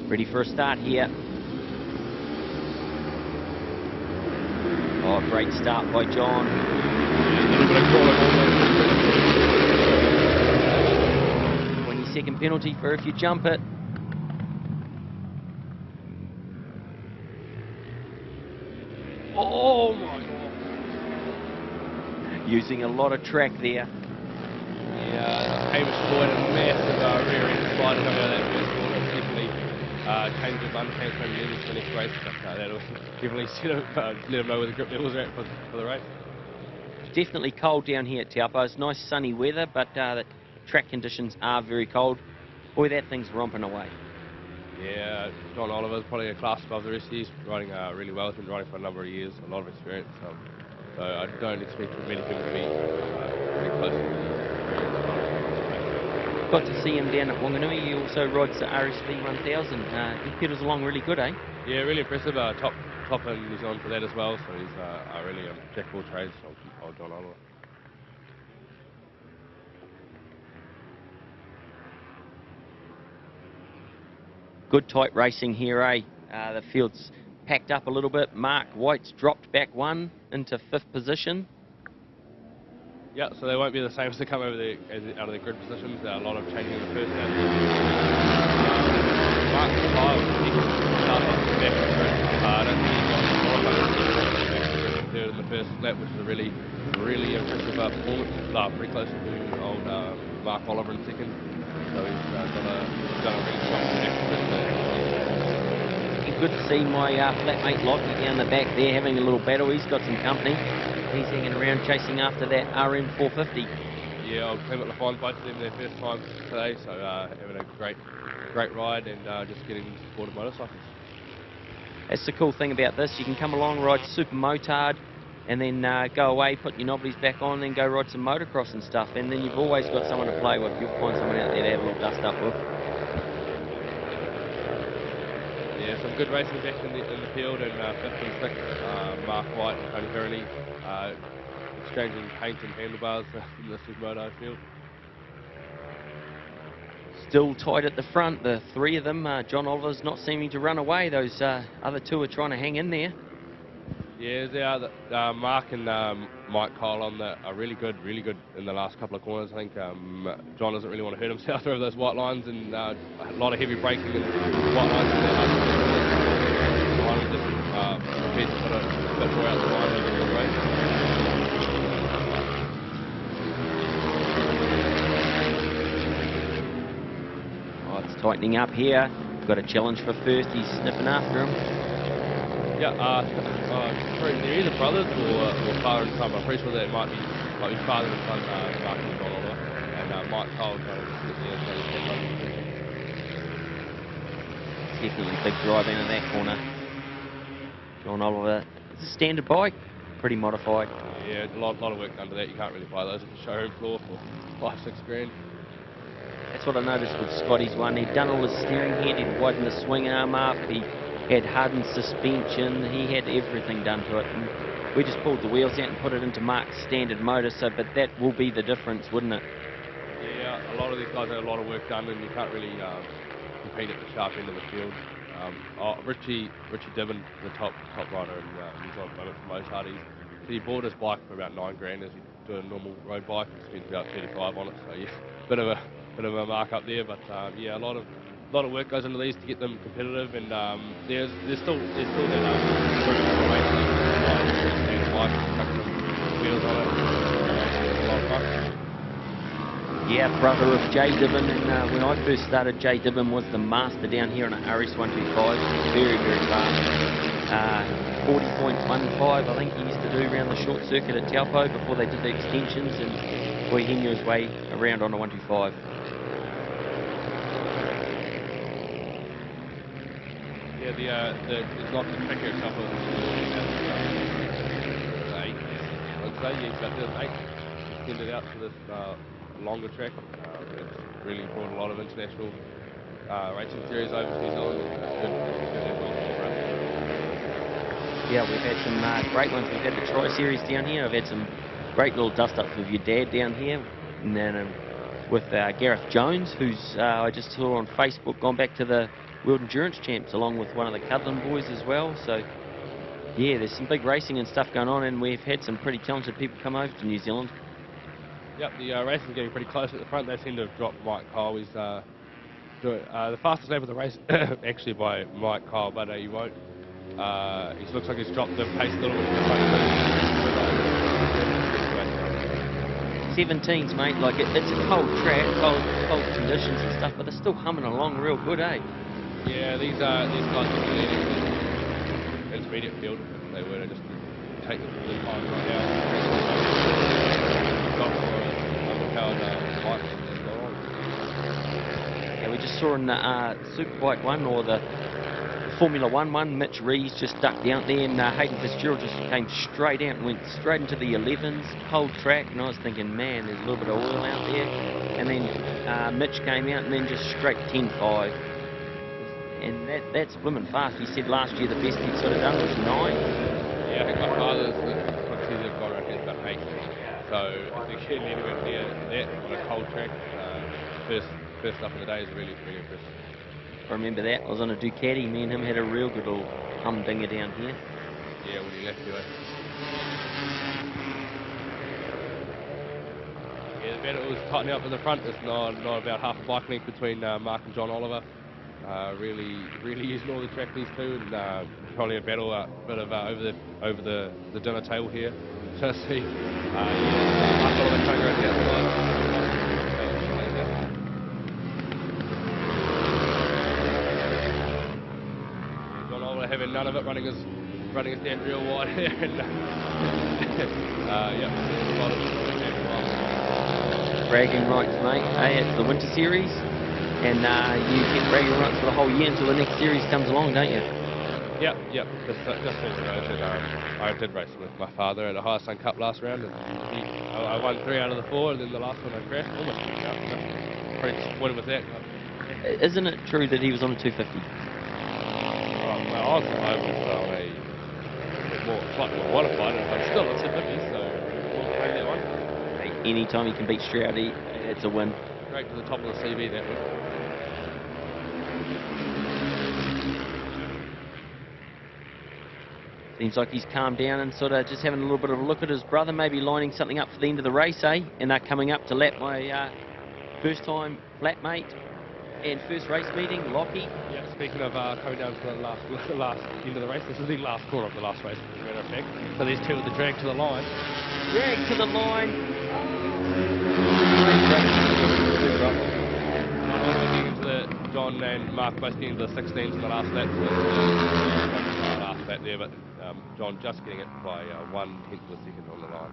Ready for a start here. Oh, great start by John. 20-second penalty for if you jump it. Oh my God. Using a lot of track there. Yeah, Hamish Boyd, a massive rear end slide coming out of that first corner. Definitely changed his unchanged maybe levels for the next race, but that'll definitely let him know where the grip levels are at for the race. It's definitely cold down here at Taupo. It's nice sunny weather, but the track conditions are very cold. Boy, that thing's romping away. Yeah, John Oliver's probably a class above the rest. He's riding really well. He's been riding for a number of years, a lot of experience. So I don't expect many people to be pretty close to the Got to see him down at Wanganui. He also rides the RSV 1000. He pedals along really good, eh? Yeah, really impressive. Top in New Zealand for that as well. So he's really jack of all trades, old John Oliver. Good tight racing here, eh? The field's packed up a little bit. Mark White's dropped back one into 5th position. Yeah, so they won't be the same as they come over out of the grid positions. There are a lot of changing in the first lap. Mark Kyle, he can start off the back of the grid. I don't think he's got third in the first lap, which is a really impressive performance. Pretty close to old Mark Oliver in second. So he's done a really strong finish. Good to see my flatmate Lockie down the back there having a little battle. He's got some company. He's hanging around chasing after that RM450. Yeah, old Clement LaFond, both of them their first time today, so having a great ride and just getting support of motorcycles. That's the cool thing about this. You can come along, ride super motard, and then go away, put your novelties back on, then go ride some motocross and stuff, and then you've always got someone to play with. You'll find someone out there to have a little dust up with. Yeah, some good racing back in the field, and 5th and 6th, Mark White and Tony Herney exchanging paint and handlebars in the Supermoto field. Still tight at the front, the 3 of them. John Oliver's not seeming to run away. Those other 2 are trying to hang in there. Yeah, they are. Mark and Mike Kyle are really good in the last couple of corners. I think John doesn't really want to hurt himself over those white lines, and a lot of heavy braking and white lines in there. Finally just prepared to put a bit more out the line over the race. Oh, it's tightening up here. Got a challenge for first. He's sniffing after him. Yeah, they're either brothers or father and son. I'm pretty sure that might be father and son, Mark and John Oliver, and Mike Cole trying to slip there. Definitely big drive into that corner. John Oliver, it's a standard bike, pretty modified. Yeah, a lot of work under that. You can't really buy those at the showroom floor for $5-6 grand. That's what I noticed with Scotty's one. He'd done all his steering head, he'd widened the swing arm up, he had hardened suspension, he had everything done to it. And we just pulled the wheels out and put it into Mark's standard motor, but that will be the difference, wouldn't it? Yeah, a lot of these guys had a lot of work done, and you can't really compete at the sharp end of the field. Richie Dibbon, the top rider in New Zealand at the moment for MotoR1, he bought his bike for about $9 grand as he do a normal road bike and spent about 35 on it. So yes, bit of a mark up there, but yeah, a lot of work goes into these to get them competitive, and there's still that bike, wheels on it. A lot of fun. Yeah, brother of Jay Dibbon, and when I first started, Jay Dibbon was the master down here on an RS125, very fast. 40.15 I think he used to do around the short circuit at Taupo before they did the extensions, and boy, he knew his way around on a 125. Yeah, it's not the track itself. I'd say, yeah, but there's 8 extended out to this longer track. It's really brought a lot of international racing series over to New Zealand. Yeah, we've had some great ones. We've had the Tri Series down here. I've had some great little dust-ups with your dad down here. And then with Gareth Jones, who's I just saw on Facebook, gone back to the World Endurance champs, along with one of the Cudlin boys as well. So, yeah, there's some big racing and stuff going on, and we've had some pretty talented people come over to New Zealand. Yep, the racing's getting pretty close at the front. They seem to have dropped Mike Kyle. He's doing the fastest lap of the race, actually by Mike Kyle, but he won't. He looks like he's dropped the pace a little bit in the front. 17s, mate. Like it's a cold track, cold conditions and stuff, but they're still humming along real good, eh? Yeah, these guys are leading the intermediate field. If they were to just take the blue time right now. Got for underpowered bikes as well. Yeah, we just saw in the Superbike one, or the Formula 1 one, Mitch Rees just ducked out there, and Hayden Fitzgerald just came straight out and went straight into the 11s, cold track, and I was thinking, man, there's a little bit of oil out there. And then Mitch came out and then just straight 10.5. And that's swimming fast. He said last year the best he'd sort of done was 9. Yeah, I think my father's quantity they've got around here is about 8. So I think getting anywhere near that on a cold track, first up of the day is really, really impressive. I remember that. I was on a Ducati. Me and him had a real good little humdinger down here. Yeah, when he left you, Yeah, the battle was tightening up in the front. It's not about half a bike length between Mark and John Oliver. Really using all the track these two, and probably a battle a bit of over the dinner table here. Just see Mark Oliver coming around the outside. John Oliver having none of it, running his down real wide here, and yep, Bragging rights, mate. Hey, it's the Winter Series. And you get bragging rights for the whole year until the next series comes along, don't you? Yep. Just I did race with my father at a High Sun Cup last round, and I won 3 out of the 4, and then the last one I crashed. Almost beat out. Pretty disappointed with that. Isn't it true that he was on a 250? I was slightly more modified, but still a 250, so we'll play that one. Hey, anytime you can beat Stroudy, it's a win. Straight to the top of the CV, that one. Seems like he's calmed down and sort of just having a little bit of a look at his brother, maybe lining something up for the end of the race, eh? And they're coming up to lap my first time flatmate and first race meeting, Lockie. Yeah, speaking of coming down to the last end of the race, this is the last corner of the last race, as a matter of fact. So these two with the drag to the line. Drag to the line. John and Mark both getting into the 16s in the last lap. Last lap there, but John just getting it by 1/10 of a second on the line.